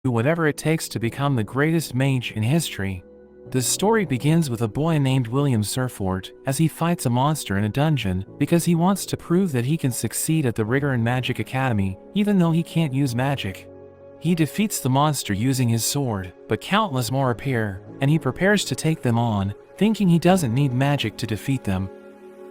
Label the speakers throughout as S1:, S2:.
S1: do whatever it takes to become the greatest mage in history. The story begins with a boy named William Surfort as he fights a monster in a dungeon because he wants to prove that he can succeed at the Rigor and Magic Academy even though he can't use magic. He defeats the monster using his sword, but countless more appear, and he prepares to take them on, thinking he doesn't need magic to defeat them.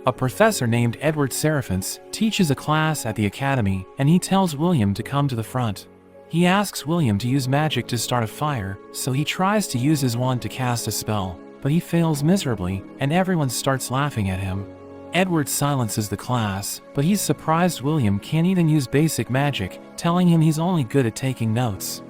S1: A professor named Edward Seraphins teaches a class at the academy, and he tells William to come to the front. He asks William to use magic to start a fire, so he tries to use his wand to cast a spell, but he fails miserably, and everyone starts laughing at him. Edward silences the class, but he's surprised William can't even use basic magic, telling him he's only good at taking notes.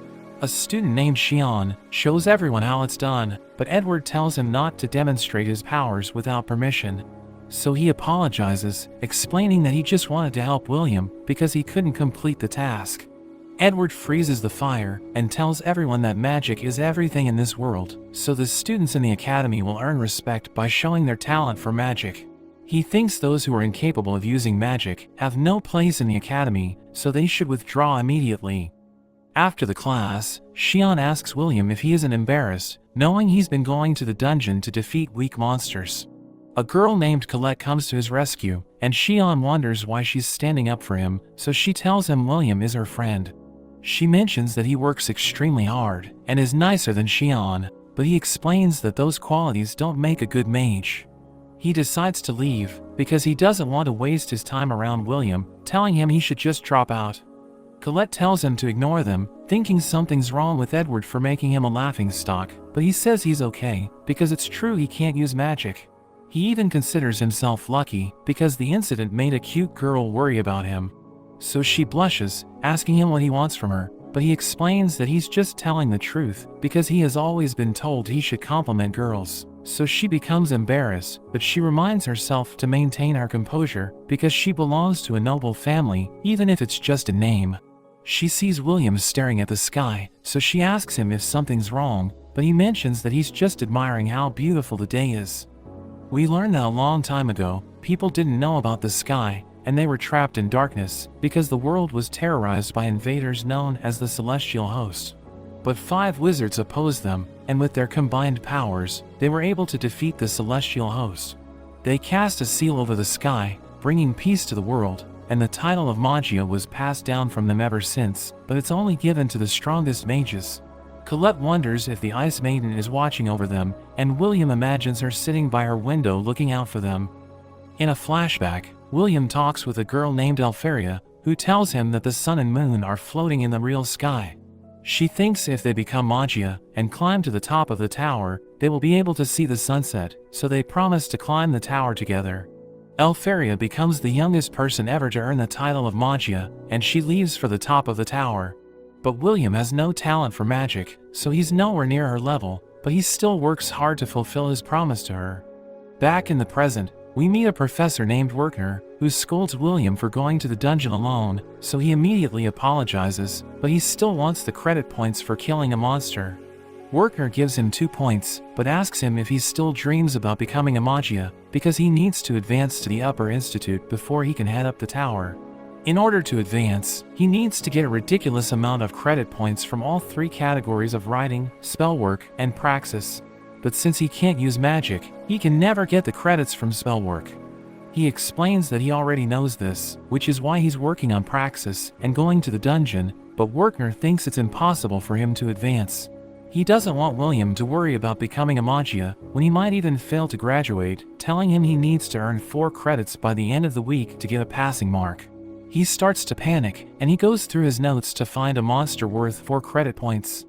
S1: A student named Xian shows everyone how it's done, but Edward tells him not to demonstrate his powers without permission. So he apologizes, explaining that he just wanted to help William because he couldn't complete the task. Edward freezes the fire and tells everyone that magic is everything in this world, so the students in the academy will earn respect by showing their talent for magic. He thinks those who are incapable of using magic have no place in the academy, so they should withdraw immediately. After the class, Xian asks William if he isn't embarrassed, knowing he's been going to the dungeon to defeat weak monsters. A girl named Colette comes to his rescue, and Xian wonders why she's standing up for him, so she tells him William is her friend. She mentions that he works extremely hard and is nicer than Xian, but he explains that those qualities don't make a good mage. He decides to leave because he doesn't want to waste his time around William, telling him he should just drop out. Colette tells him to ignore them, thinking something's wrong with Edward for making him a laughingstock, but he says he's okay because it's true he can't use magic. He even considers himself lucky because the incident made a cute girl worry about him. So she blushes, asking him what he wants from her, but he explains that he's just telling the truth because he has always been told he should compliment girls. So she becomes embarrassed, but she reminds herself to maintain her composure because she belongs to a noble family, even if it's just a name. She sees William staring at the sky, so she asks him if something's wrong, but he mentions that he's just admiring how beautiful the day is. We learn that a long time ago, people didn't know about the sky, and they were trapped in darkness because the world was terrorized by invaders known as the Celestial Host. But 5 wizards opposed them, and with their combined powers, they were able to defeat the Celestial Host. They cast a seal over the sky, bringing peace to the world, and the title of Magia was passed down from them ever since, but it's only given to the strongest mages. Colette wonders if the Ice Maiden is watching over them, and William imagines her sitting by her window looking out for them. In a flashback, William talks with a girl named Alferia, who tells him that the sun and moon are floating in the real sky. She thinks if they become Magia and climb to the top of the tower, they will be able to see the sunset, so they promise to climb the tower together. Alferia becomes the youngest person ever to earn the title of Magia, and she leaves for the top of the tower. But William has no talent for magic, so he's nowhere near her level, but he still works hard to fulfill his promise to her. Back in the present, we meet a professor named Werkner, who scolds William for going to the dungeon alone, so he immediately apologizes, but he still wants the credit points for killing a monster. Werkner gives him 2 points, but asks him if he still dreams about becoming a Magia, because he needs to advance to the Upper Institute before he can head up the tower. In order to advance, he needs to get a ridiculous amount of credit points from all 3 categories of writing, spellwork, and praxis. But since he can't use magic, he can never get the credits from spellwork. He explains that he already knows this, which is why he's working on praxis and going to the dungeon, but Werkner thinks it's impossible for him to advance. He doesn't want William to worry about becoming a Magia when he might even fail to graduate, telling him he needs to earn 4 credits by the end of the week to get a passing mark. He starts to panic, and he goes through his notes to find a monster worth 4 credit points.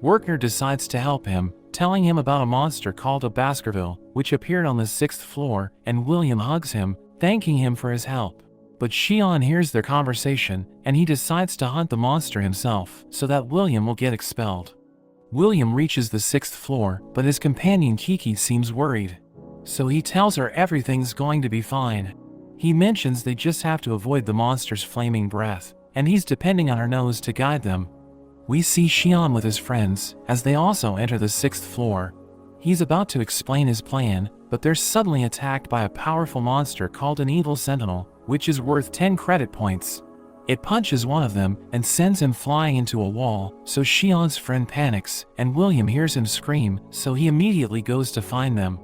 S1: Werkner decides to help him, telling him about a monster called a Baskerville, which appeared on the 6th floor, and William hugs him, thanking him for his help. But Xian hears their conversation, and he decides to hunt the monster himself, so that William will get expelled. William reaches the 6th floor, but his companion Kiki seems worried. So he tells her everything's going to be fine. He mentions they just have to avoid the monster's flaming breath, and he's depending on her nose to guide them. We see Xian with his friends, as they also enter the 6th floor. He's about to explain his plan, but they're suddenly attacked by a powerful monster called an Evil Sentinel, which is worth 10 credit points. It punches one of them and sends him flying into a wall, so Shion's friend panics, and William hears him scream, so he immediately goes to find them.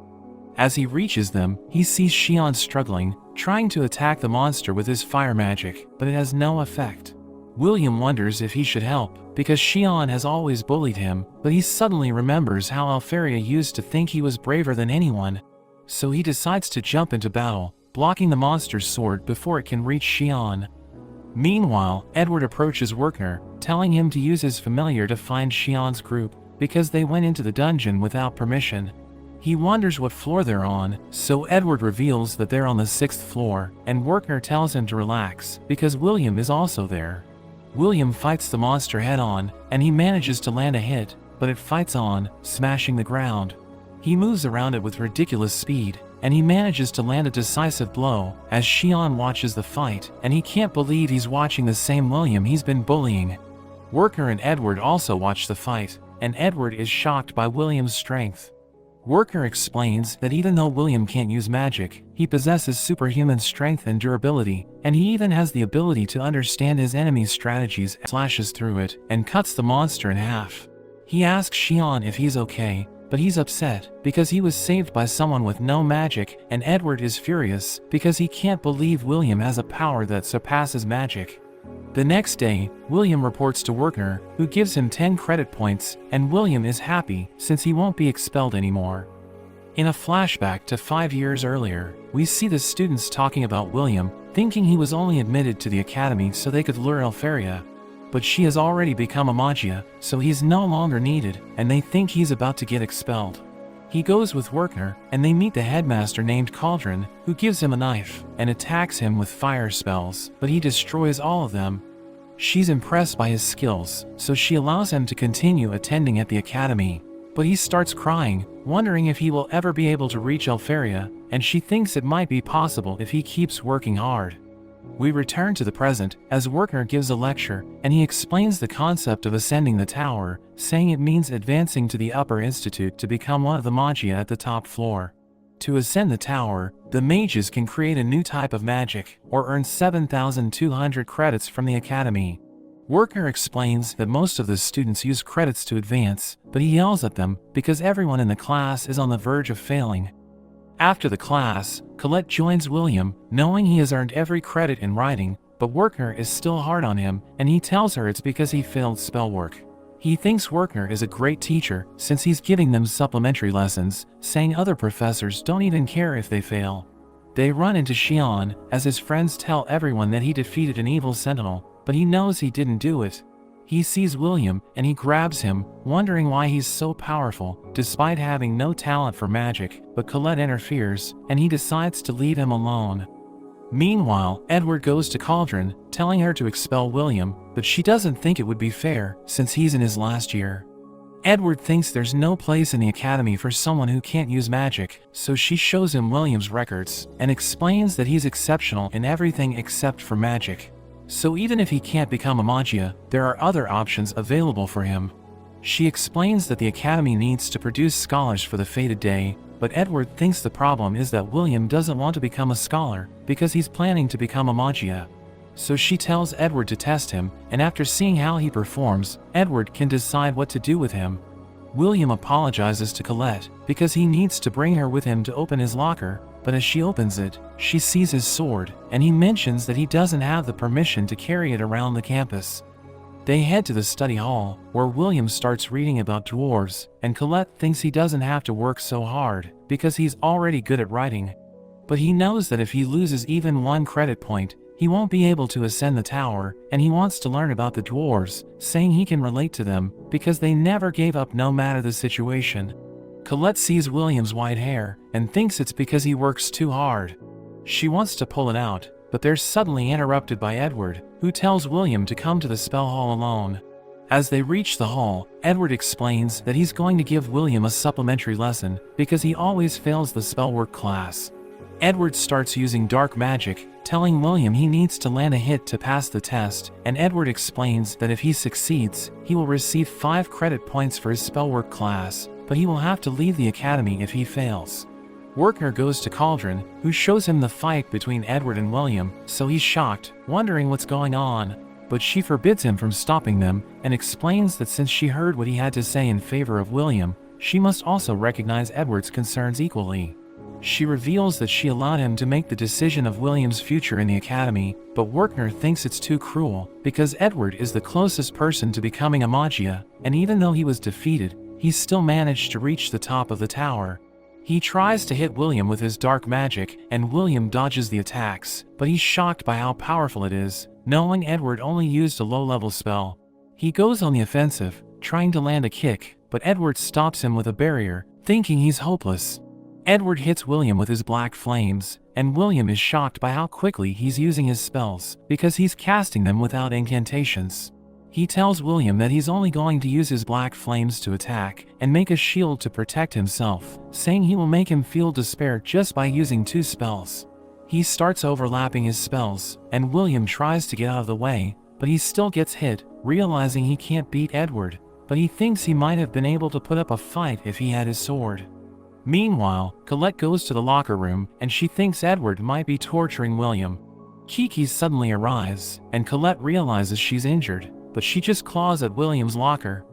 S1: As he reaches them, he sees Shion struggling, trying to attack the monster with his fire magic, but it has no effect. William wonders if he should help, because Shion has always bullied him, but he suddenly remembers how Alferia used to think he was braver than anyone. So he decides to jump into battle, blocking the monster's sword before it can reach Shion. Meanwhile, Edward approaches Werkner, telling him to use his familiar to find Shion's group, because they went into the dungeon without permission. He wonders what floor they're on, so Edward reveals that they're on the 6th floor, and Werkner tells him to relax, because William is also there. William fights the monster head-on, and he manages to land a hit, but it fights on, smashing the ground. He moves around it with ridiculous speed, and he manages to land a decisive blow, as Shion watches the fight, and he can't believe he's watching the same William he's been bullying. Werkner and Edward also watch the fight, and Edward is shocked by William's strength. Werkner explains that even though William can't use magic, he possesses superhuman strength and durability, and he even has the ability to understand his enemy's strategies, slashes through it, and cuts the monster in half. He asks Shion if he's okay, but he's upset because he was saved by someone with no magic, and Edward is furious because he can't believe William has a power that surpasses magic. The next day, William reports to Werkner, who gives him 10 credit points, and William is happy since he won't be expelled anymore. In a flashback to 5 years earlier, we see the students talking about William, thinking he was only admitted to the academy so they could lure Alferia. But she has already become a Magia, so he's no longer needed, and they think he's about to get expelled. He goes with Werkner, and they meet the headmaster named Cauldron, who gives him a knife, and attacks him with fire spells, but he destroys all of them. She's impressed by his skills, so she allows him to continue attending at the academy. But he starts crying, wondering if he will ever be able to reach Alferia, and she thinks it might be possible if he keeps working hard. We return to the present, as Werkner gives a lecture, and he explains the concept of ascending the tower, saying it means advancing to the upper institute to become one of the Magia at the top floor. To ascend the tower, the mages can create a new type of magic, or earn 7,200 credits from the academy. Werkner explains that most of the students use credits to advance, but he yells at them because everyone in the class is on the verge of failing. After the class, Colette joins William, knowing he has earned every credit in writing, but Werkner is still hard on him, and he tells her it's because he failed spell work. He thinks Werkner is a great teacher since he's giving them supplementary lessons, saying other professors don't even care if they fail. They run into Shion, as his friends tell everyone that he defeated an evil sentinel, but he knows he didn't do it. He sees William, and he grabs him, wondering why he's so powerful, despite having no talent for magic, but Colette interferes, and he decides to leave him alone. Meanwhile, Edward goes to Cauldron, telling her to expel William, but she doesn't think it would be fair, since he's in his last year. Edward thinks there's no place in the academy for someone who can't use magic, so she shows him William's records, and explains that he's exceptional in everything except for magic. So even if he can't become a Magia, there are other options available for him. She explains that the academy needs to produce scholars for the fated day, but Edward thinks the problem is that William doesn't want to become a scholar, because he's planning to become a Magia. So she tells Edward to test him, and after seeing how he performs, Edward can decide what to do with him. William apologizes to Colette, because he needs to bring her with him to open his locker, but as she opens it, she sees his sword, and he mentions that he doesn't have the permission to carry it around the campus. They head to the study hall, where William starts reading about dwarves, and Colette thinks he doesn't have to work so hard, because he's already good at writing. But he knows that if he loses even 1 credit point, he won't be able to ascend the tower, and he wants to learn about the dwarves, saying he can relate to them, because they never gave up no matter the situation. Colette sees William's white hair, and thinks it's because he works too hard. She wants to pull it out, but they're suddenly interrupted by Edward, who tells William to come to the spell hall alone. As they reach the hall, Edward explains that he's going to give William a supplementary lesson, because he always fails the spellwork class. Edward starts using dark magic, telling William he needs to land a hit to pass the test, and Edward explains that if he succeeds, he will receive 5 credit points for his spellwork class, but he will have to leave the academy if he fails. Werkner goes to Cauldron, who shows him the fight between Edward and William, so he's shocked, wondering what's going on. but she forbids him from stopping them and explains that since she heard what he had to say in favor of William, she must also recognize Edward's concerns equally. She reveals that she allowed him to make the decision of William's future in the academy, but Werkner thinks it's too cruel because Edward is the closest person to becoming a Magia, and even though he was defeated, he still managed to reach the top of the tower. He tries to hit William with his dark magic, and William dodges the attacks, but he's shocked by how powerful it is, knowing Edward only used a low-level spell. He goes on the offensive, trying to land a kick, but Edward stops him with a barrier, thinking he's hopeless. Edward hits William with his black flames, and William is shocked by how quickly he's using his spells, because he's casting them without incantations. He tells William that he's only going to use his black flames to attack and make a shield to protect himself, saying he will make him feel despair just by using 2 spells. He starts overlapping his spells, and William tries to get out of the way, but he still gets hit, realizing he can't beat Edward, but he thinks he might have been able to put up a fight if he had his sword. Meanwhile, Colette goes to the locker room, and she thinks Edward might be torturing William. Kiki suddenly arrives, and Colette realizes she's injured, but she just claws at William's locker.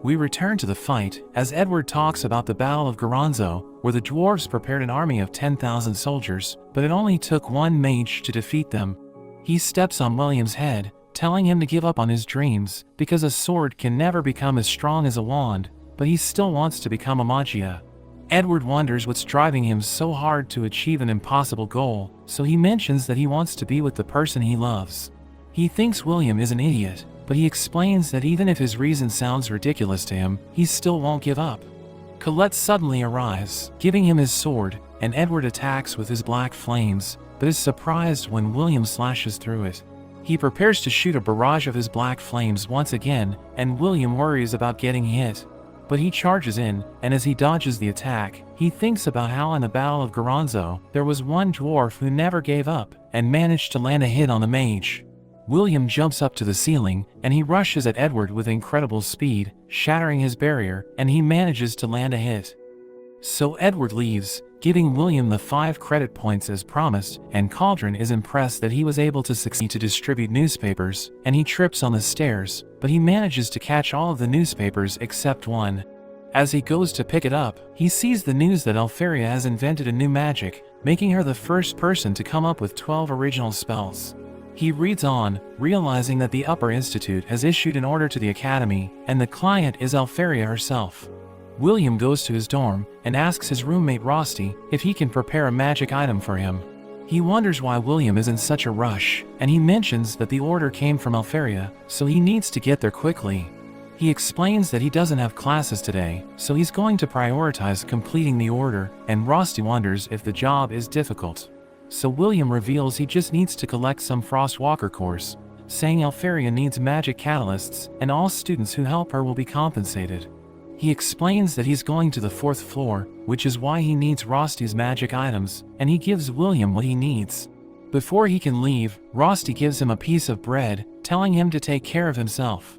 S1: We return to the fight, as Edward talks about the Battle of Goronzo, where the dwarves prepared an army of 10,000 soldiers, but it only took 1 mage to defeat them. He steps on William's head, telling him to give up on his dreams, because a sword can never become as strong as a wand, but he still wants to become a Magia. Edward wonders what's driving him so hard to achieve an impossible goal, so he mentions that he wants to be with the person he loves. He thinks William is an idiot, but he explains that even if his reason sounds ridiculous to him, he still won't give up. Colette suddenly arrives, giving him his sword, and Edward attacks with his black flames, but is surprised when William slashes through it. He prepares to shoot a barrage of his black flames once again, and William worries about getting hit. But he charges in, and as he dodges the attack, he thinks about how in the Battle of Goronzo, there was one dwarf who never gave up, and managed to land a hit on the mage. William jumps up to the ceiling, and he rushes at Edward with incredible speed, shattering his barrier, and he manages to land a hit. So Edward leaves, giving William the 5 credit points as promised, and Cauldron is impressed that he was able to succeed to distribute newspapers, and he trips on the stairs, but he manages to catch all of the newspapers except one. As he goes to pick it up, he sees the news that Alferia has invented a new magic, making her the first person to come up with 12 original spells. He reads on, realizing that the Upper Institute has issued an order to the Academy, and the client is Alferia herself. William goes to his dorm, and asks his roommate Rosti if he can prepare a magic item for him. He wonders why William is in such a rush, and he mentions that the order came from Alferia, so he needs to get there quickly. He explains that he doesn't have classes today, so he's going to prioritize completing the order, and Rosti wonders if the job is difficult. So William reveals he just needs to collect some Frostwalker cores, saying Alferia needs magic catalysts, and all students who help her will be compensated. He explains that he's going to the 4th floor, which is why he needs Rosti's magic items, and he gives William what he needs. Before he can leave, Rosti gives him a piece of bread, telling him to take care of himself.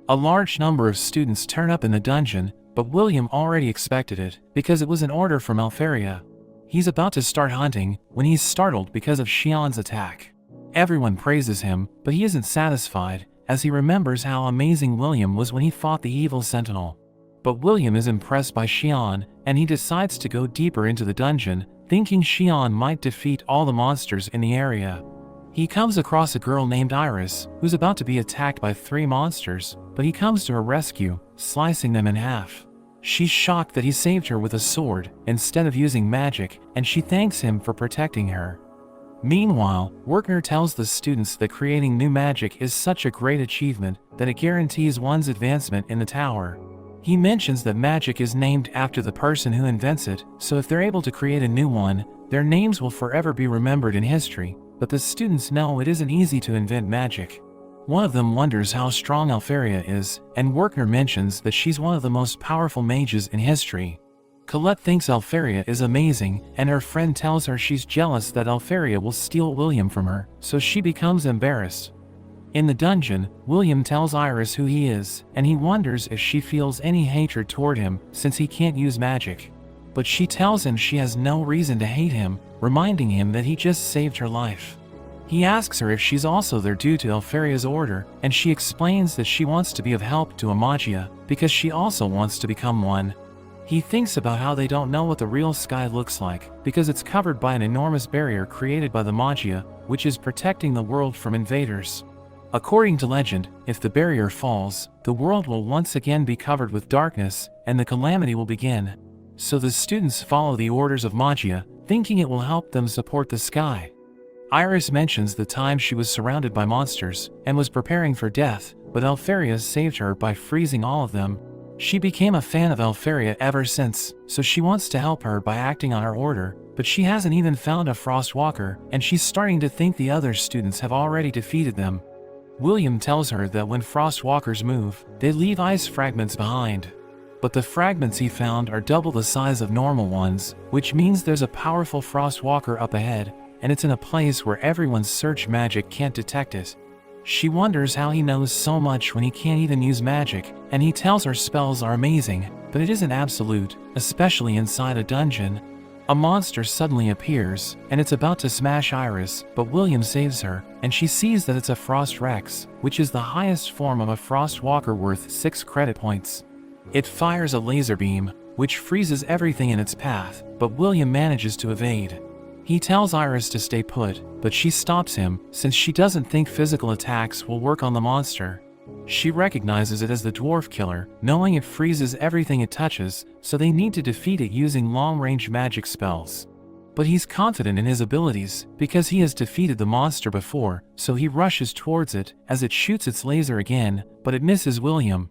S1: A large number of students turn up in the dungeon, but William already expected it, because it was an order from Alferia. He's about to start hunting, when he's startled because of Xian's attack. Everyone praises him, but he isn't satisfied, as he remembers how amazing William was when he fought the evil sentinel. But William is impressed by Xian, and he decides to go deeper into the dungeon, thinking Xian might defeat all the monsters in the area. He comes across a girl named Iris, who's about to be attacked by 3 monsters, but he comes to her rescue, slicing them in half. She's shocked that he saved her with a sword, instead of using magic, and she thanks him for protecting her. Meanwhile, Werkner tells the students that creating new magic is such a great achievement that it guarantees one's advancement in the tower. He mentions that magic is named after the person who invents it, so if they're able to create a new one, their names will forever be remembered in history, but the students know it isn't easy to invent magic. One of them wonders how strong Alferia is, and Werkner mentions that she's one of the most powerful mages in history. Colette thinks Alferia is amazing, and her friend tells her she's jealous that Alferia will steal William from her, so she becomes embarrassed. In the dungeon, William tells Iris who he is, and he wonders if she feels any hatred toward him, since he can't use magic. But she tells him she has no reason to hate him, reminding him that he just saved her life. He asks her if she's also there due to Elfaria's order, and she explains that she wants to be of help to Amagia because she also wants to become one. He thinks about how they don't know what the real sky looks like because it's covered by an enormous barrier created by the Magia, which is protecting the world from invaders. According to legend, if the barrier falls, the world will once again be covered with darkness, and the calamity will begin. So the students follow the orders of Magia, thinking it will help them support the sky. Iris mentions the time she was surrounded by monsters and was preparing for death, but Elfaria saved her by freezing all of them. She became a fan of Elfaria ever since, so she wants to help her by acting on her order, but she hasn't even found a Frostwalker, and she's starting to think the other students have already defeated them. William tells her that when Frostwalkers move, they leave ice fragments behind. But the fragments he found are double the size of normal ones, which means there's a powerful Frostwalker up ahead, and it's in a place where everyone's search magic can't detect it. She wonders how he knows so much when he can't even use magic, and he tells her spells are amazing, but it isn't absolute, especially inside a dungeon. A monster suddenly appears, and it's about to smash Iris, but William saves her, and she sees that it's a Frost Rex, which is the highest form of a Frostwalker worth 6 credit points. It fires a laser beam, which freezes everything in its path, but William manages to evade. He tells Iris to stay put, but she stops him, since she doesn't think physical attacks will work on the monster. She recognizes it as the dwarf killer, knowing it freezes everything it touches, so they need to defeat it using long-range magic spells. But he's confident in his abilities, because he has defeated the monster before, so he rushes towards it, as it shoots its laser again, but it misses William.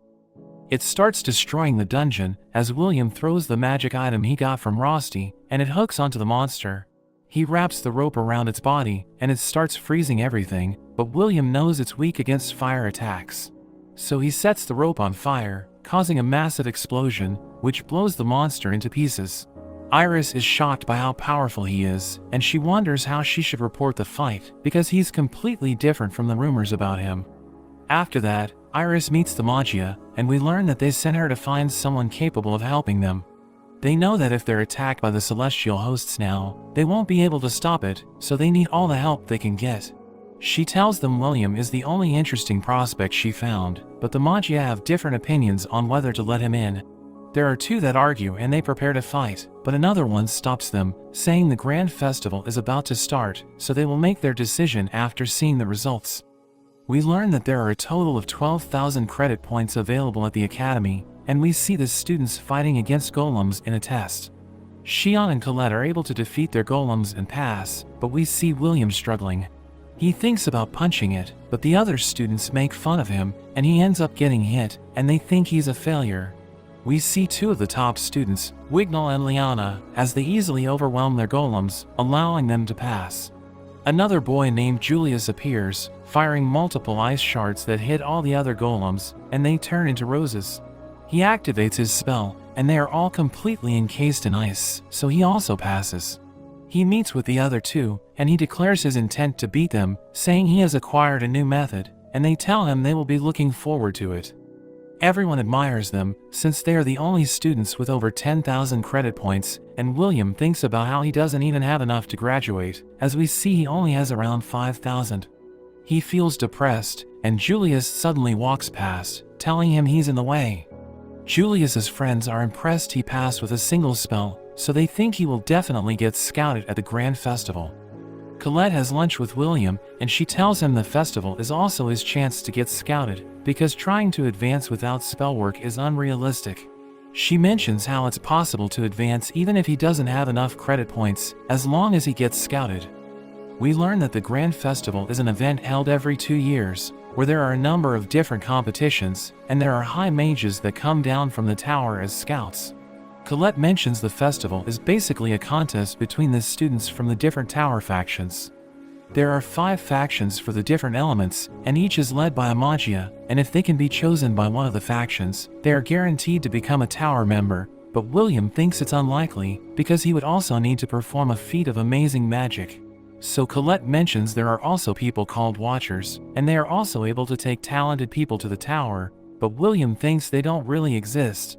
S1: It starts destroying the dungeon, as William throws the magic item he got from Rosti, and it hooks onto the monster. He wraps the rope around its body, and it starts freezing everything, but William knows it's weak against fire attacks. So he sets the rope on fire, causing a massive explosion, which blows the monster into pieces. Iris is shocked by how powerful he is, and she wonders how she should report the fight, because he's completely different from the rumors about him. After that, Iris meets the Magia, and we learn that they sent her to find someone capable of helping them. They know that if they're attacked by the celestial hosts now, they won't be able to stop it, so they need all the help they can get. She tells them William is the only interesting prospect she found, but the Magia have different opinions on whether to let him in. There are 2 that argue and they prepare to fight, but another one stops them, saying the Grand Festival is about to start, so they will make their decision after seeing the results. We learn that there are a total of 12,000 credit points available at the Academy, and we see the students fighting against golems in a test. Shion and Colette are able to defeat their golems and pass, but we see William struggling. He thinks about punching it, but the other students make fun of him, and he ends up getting hit, and they think he's a failure. We see 2 of the top students, Wignall and Liana, as they easily overwhelm their golems, allowing them to pass. Another boy named Julius appears, firing multiple ice shards that hit all the other golems, and they turn into roses. He activates his spell, and they are all completely encased in ice, so he also passes. He meets with the other 2, and he declares his intent to beat them, saying he has acquired a new method, and they tell him they will be looking forward to it. Everyone admires them, since they are the only students with over 10,000 credit points, and William thinks about how he doesn't even have enough to graduate, as we see he only has around 5,000. He feels depressed, and Julius suddenly walks past, telling him he's in the way. Julius's friends are impressed he passed with a single spell, so they think he will definitely get scouted at the Grand Festival. Colette has lunch with William, and she tells him the festival is also his chance to get scouted, because trying to advance without spell work is unrealistic. She mentions how it's possible to advance even if he doesn't have enough credit points, as long as he gets scouted. We learn that the Grand Festival is an event held every 2 years, where there are a number of different competitions, and there are high mages that come down from the tower as scouts. Colette mentions the festival is basically a contest between the students from the different tower factions. There are 5 factions for the different elements, and each is led by a Magia, and if they can be chosen by one of the factions, they are guaranteed to become a tower member, but William thinks it's unlikely, because he would also need to perform a feat of amazing magic. So Colette mentions there are also people called Watchers, and they are also able to take talented people to the tower, but William thinks they don't really exist.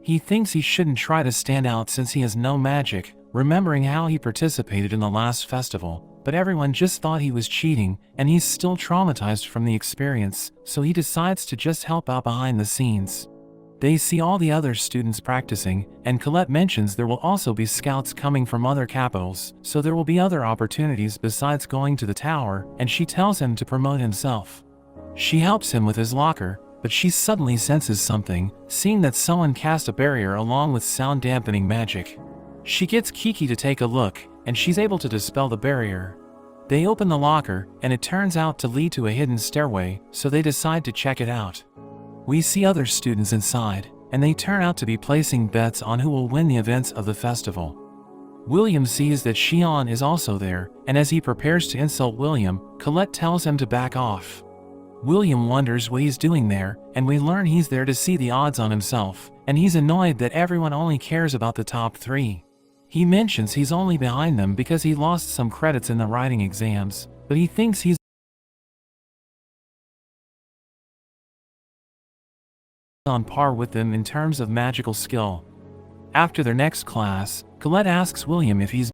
S1: He thinks he shouldn't try to stand out since he has no magic, remembering how he participated in the last festival, but everyone just thought he was cheating, and he's still traumatized from the experience, so he decides to just help out behind the scenes. They see all the other students practicing, and Colette mentions there will also be scouts coming from other capitals, so there will be other opportunities besides going to the tower, and she tells him to promote himself. She helps him with his locker, but she suddenly senses something, seeing that someone cast a barrier along with sound-dampening magic. She gets Kiki to take a look, and she's able to dispel the barrier. They open the locker, and it turns out to lead to a hidden stairway, so they decide to check it out. We see other students inside, and they turn out to be placing bets on who will win the events of the festival. William sees that Xian is also there, and as he prepares to insult William, Colette tells him to back off. William wonders what he's doing there, and we learn he's there to see the odds on himself, and he's annoyed that everyone only cares about the top 3. He mentions he's only behind them because he lost some credits in the writing exams, but he thinks he's on par with them in terms of magical skill. After their next class, Colette asks William if he's